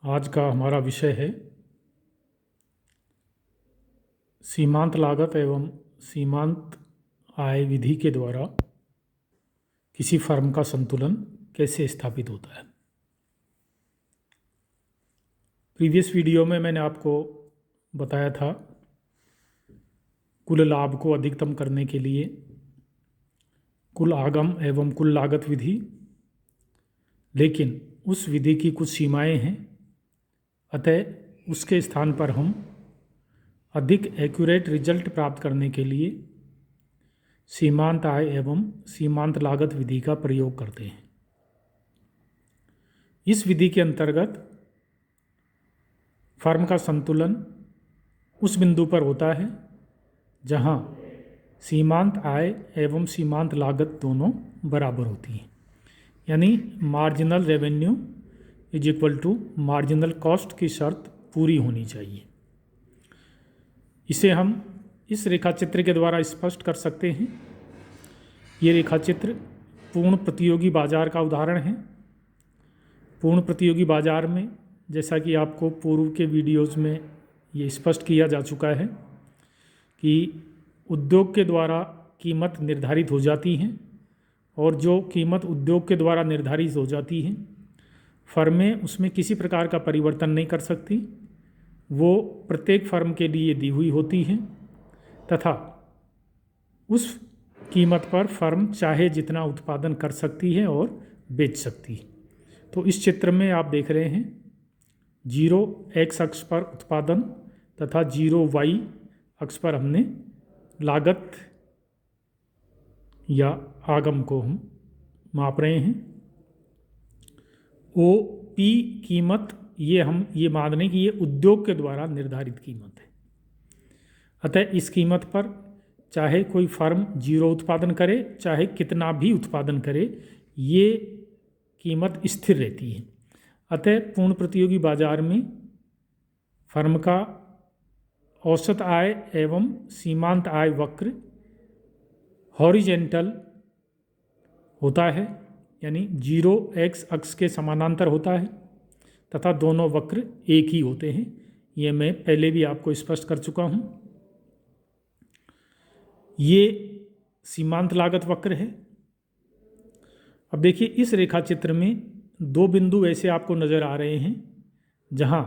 आज का हमारा विषय है सीमांत लागत एवं सीमांत आय विधि के द्वारा किसी फर्म का संतुलन कैसे स्थापित होता है। प्रीवियस वीडियो में मैंने आपको बताया था कुल लाभ को अधिकतम करने के लिए कुल आगम एवं कुल लागत विधि, लेकिन उस विधि की कुछ सीमाएं हैं, अतः उसके स्थान पर हम अधिक एक्यूरेट रिजल्ट प्राप्त करने के लिए सीमांत आय एवं सीमांत लागत विधि का प्रयोग करते हैं। इस विधि के अंतर्गत फर्म का संतुलन उस बिंदु पर होता है जहां सीमांत आय एवं सीमांत लागत दोनों बराबर होती हैं, यानी marginal revenue is equal to marginal cost की शर्त पूरी होनी चाहिए। इसे हम इस रेखाचित्र के द्वारा स्पष्ट कर सकते हैं। ये रेखाचित्र पूर्ण प्रतियोगी बाजार का उदाहरण है। पूर्ण प्रतियोगी बाजार में, जैसा कि आपको पूर्व के वीडियोज़ में ये स्पष्ट किया जा चुका है कि उद्योग के द्वारा कीमत निर्धारित हो जाती हैं, और जो कीमत उद्योग के द्वारा निर्धारित हो जाती है फर्में उसमें किसी प्रकार का परिवर्तन नहीं कर सकती। वो प्रत्येक फर्म के लिए दी हुई होती हैं तथा उस कीमत पर फर्म चाहे जितना उत्पादन कर सकती है और बेच सकती है। तो इस चित्र में आप देख रहे हैं 0 x अक्ष पर उत्पादन तथा 0 y अक्ष पर हमने लागत या आगम को हम माप रहे हैं। OP कीमत हम ये मान रहे हैं कि ये उद्योग के द्वारा निर्धारित कीमत है, अतः इस कीमत पर चाहे कोई फर्म 0 उत्पादन करे चाहे कितना भी उत्पादन करे, ये कीमत स्थिर रहती है। अतः पूर्ण प्रतियोगी बाजार में फर्म का औसत आय एवं सीमांत आय वक्र हॉरिजेंटल होता है, यानी 0 x अक्ष के समानांतर होता है तथा दोनों वक्र एक ही होते हैं। ये मैं पहले भी आपको स्पष्ट कर चुका हूँ। ये सीमांत लागत वक्र है। अब देखिए, इस रेखाचित्र में 2 बिंदु ऐसे आपको नज़र आ रहे हैं जहाँ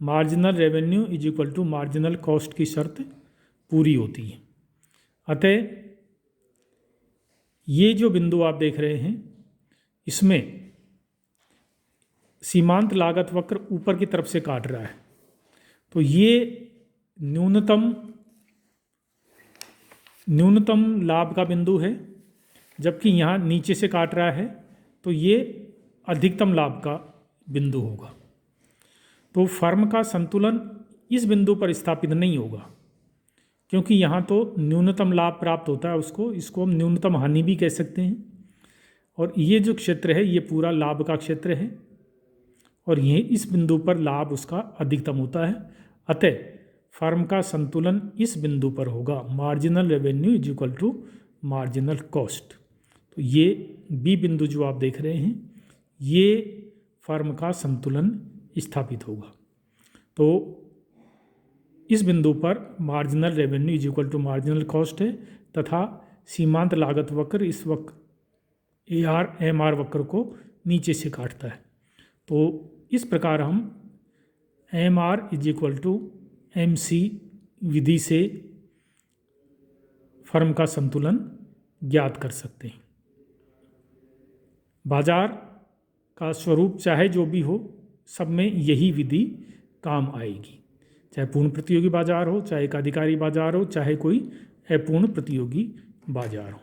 marginal revenue is equal to marginal cost की शर्त पूरी होती है। अतः ये जो बिंदु आप देख रहे हैं इसमें सीमांत लागत वक्र ऊपर की तरफ से काट रहा है, तो ये न्यूनतम लाभ का बिंदु है, जबकि यहाँ नीचे से काट रहा है तो ये अधिकतम लाभ का बिंदु होगा। तो फर्म का संतुलन इस बिंदु पर स्थापित नहीं होगा, क्योंकि यहाँ तो न्यूनतम लाभ प्राप्त होता है इसको हम न्यूनतम हानि भी कह सकते हैं। और ये जो क्षेत्र है ये पूरा लाभ का क्षेत्र है, और ये इस बिंदु पर लाभ उसका अधिकतम होता है। अतः फर्म का संतुलन इस बिंदु पर होगा, marginal revenue is equal to marginal cost. तो ये बी बिंदु जो आप देख रहे हैं ये फर्म का संतुलन स्थापित होगा। तो इस बिंदु पर marginal revenue is equal to marginal cost है तथा सीमांत लागत वक्र इस वक्र AR-MR वक्र को नीचे से काटता है। तो इस प्रकार हम MR is equal to MC विधि से फर्म का संतुलन ज्ञात कर सकते हैं। बाजार का स्वरूप चाहे जो भी हो, सब में यही विधि काम आएगी, चाहे पूर्ण प्रतियोगी बाजार हो, चाहे एक अधिकारी बाजार हो, चाहे कोई अपूर्ण प्रतियोगी बाजार हो।